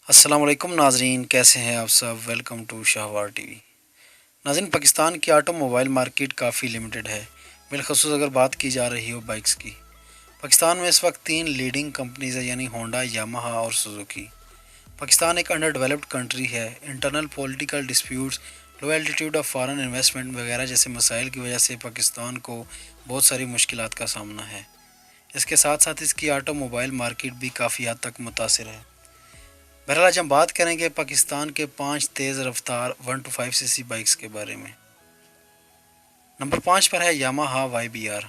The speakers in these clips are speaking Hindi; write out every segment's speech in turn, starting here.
अस्सलाम वालेकुम नाजरीन, कैसे हैं आप सब। Welcome to Shahwar TV. नाजरीन, पाकिस्तान की ऑटोमोबाइल मार्केट काफ़ी लिमिटेड है, बिलखसूस अगर बात की जा रही हो बाइक्स की। पाकिस्तान में इस वक्त 3 लीडिंग कंपनीज है, यानी होंडा, यामाहा और सुजुकी। पाकिस्तान एक अंडर डेवलप्ड कंट्री है। Internal political disputes, low altitude of foreign investment वगैरह जैसे मसाइल की वजह से पाकिस्तान को बहुत सारी मुश्किलात का सामना है। इसके साथ साथ इसकी ऑटोमोबाइल मार्केट भी काफ़ी हद तक मुतासिर है। बहरहाल आज हम बात करेंगे पाकिस्तान के 5 तेज़ रफ्तार 125cc बाइक्स के बारे में। नंबर 5 पर है यामाहा YBR।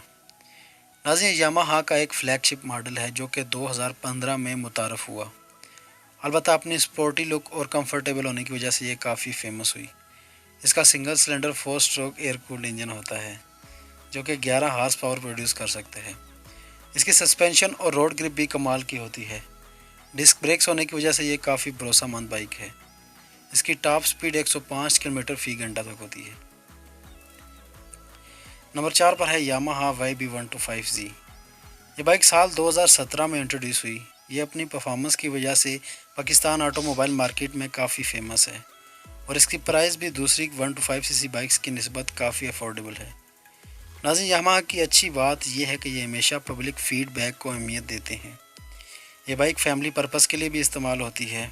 नाज़रीन, यामाहा का एक फ्लैगशिप मॉडल है जो कि 2015 में मुतारफ़ हुआ। अलबत्ता अपनी स्पोर्टी लुक और कंफर्टेबल होने की वजह से ये काफ़ी फेमस हुई। इसका single cylinder 4 stroke air cooled engine होता है जो कि 11 हार्स पावर प्रोड्यूस कर सकते हैं। इसकी सस्पेंशन और रोड ग्रिप भी कमाल की होती है। डिस्क ब्रेक्स होने की वजह से ये काफ़ी भरोसेमंद बाइक है। इसकी टॉप स्पीड 105 किलोमीटर फी घंटा तक होती है। नंबर 4 पर है यामाहा YB125Z। ये बाइक साल 2017 में इंट्रोड्यूस हुई। ये अपनी परफॉर्मेंस की वजह से पाकिस्तान ऑटोमोबाइल मार्केट में काफ़ी फेमस है और इसकी प्राइस भी दूसरी 125cc बाइक्स की निस्बत काफ़ी अफोर्डेबल है। नाज़रीन, यामाहा की अच्छी बात यह है कि ये हमेशा पब्लिक फीडबैक को अहमियत देते हैं। ये बाइक फैमिली पर्पस के लिए भी इस्तेमाल होती है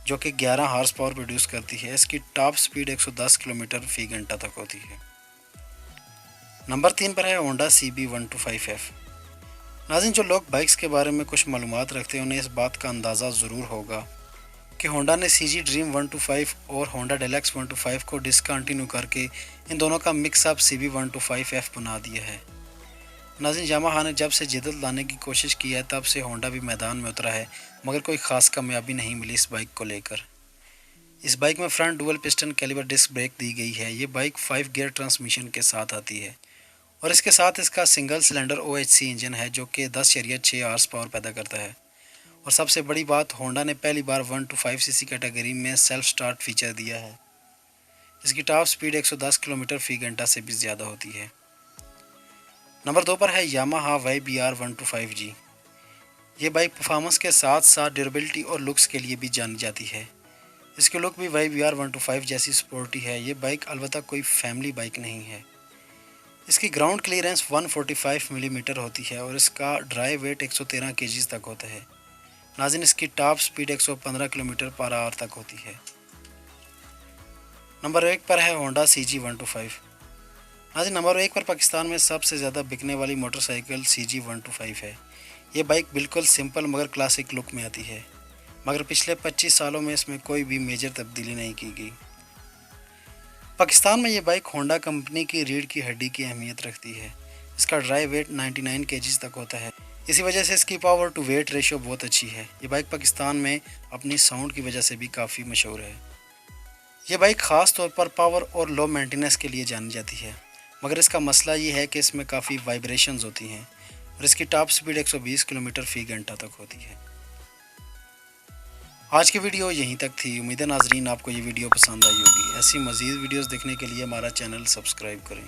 जो कि 11 हार्स पावर प्रोड्यूस करती है। इसकी टॉप स्पीड 110 किलोमीटर फी घंटा तक होती है। नंबर 3 पर है होंडा CB125F। नाज़रीन, जो लोग बाइक्स के बारे में कुछ मालूमात रखते हैं उन्हें इस बात का अंदाज़ा ज़रूर होगा कि होंडा ने CG ड्रीम 125 और होंडा डेलक्स 125 को डिसकंटिन्यू करके इन दोनों का मिक्सअप CB125F बना दिया है। नाज़रीन, यामाहा ने जब से जिद्दत लाने की कोशिश की है तब से होंडा भी मैदान में उतरा है, मगर कोई ख़ास कामयाबी नहीं मिली इस बाइक को लेकर। इस बाइक में front dual piston calliper disc brake दी गई है। ये बाइक 5 गियर ट्रांसमिशन के साथ आती है और इसके साथ इसका सिंगल सिलेंडर OHC इंजन है जो कि 10.6 हार्स पावर पैदा करता है। और सबसे बड़ी बात, होंडा ने पहली बार 125cc कैटेगरी में सेल्फ स्टार्ट फीचर दिया है। इसकी टॉप स्पीड 110 किलोमीटर फी घंटा से भी ज़्यादा होती है। नंबर 2 पर है यामाहा YBR125G। ये बाइक परफॉर्मेंस के साथ साथ ड्यूरेबिलिटी और लुक्स के लिए भी जानी जाती है। इसकी लुक भी YBR125 जैसी स्पोर्टी है। ये बाइक अलबत्ता कोई फैमिली बाइक नहीं है। इसकी ग्राउंड क्लियरेंस 145 मिलीमीटर होती है और इसका ड्राई वेट 113 kg तक होता है। नाज़रीन, इसकी top speed 115 kilometre per hour तक होती है। नंबर 1 पर है होंडा CG125। नाज़रीन, नंबर 1 पर पाकिस्तान में सबसे ज़्यादा बिकने वाली मोटरसाइकिल CG125 है। ये बाइक बिल्कुल सिंपल मगर क्लासिक लुक में आती है, मगर पिछले 25 सालों में इसमें कोई भी मेजर तब्दीली नहीं की गई। पाकिस्तान में ये बाइक होंडा कंपनी की रीढ़ की हड्डी की अहमियत रखती है। इसका ड्राई वेट 99 kg तक होता है। इसी वजह से इसकी पावर टू वेट रेशियो बहुत अच्छी है। ये बाइक पाकिस्तान में अपनी साउंड की वजह से भी काफ़ी मशहूर है। ये बाइक ख़ास तौर पर पावर और लो मेंटेनेंस के लिए जानी जाती है, मगर इसका मसला ये है कि इसमें काफ़ी वाइब्रेशंस होती हैं और इसकी टॉप स्पीड 120 किलोमीटर फी घंटा तक होती है। आज की वीडियो यहीं तक थी। उम्मीद है नाजरीन आपको ये वीडियो पसंद आई होगी। ऐसी मज़ीद वीडियोस देखने के लिए हमारा चैनल सब्सक्राइब करें।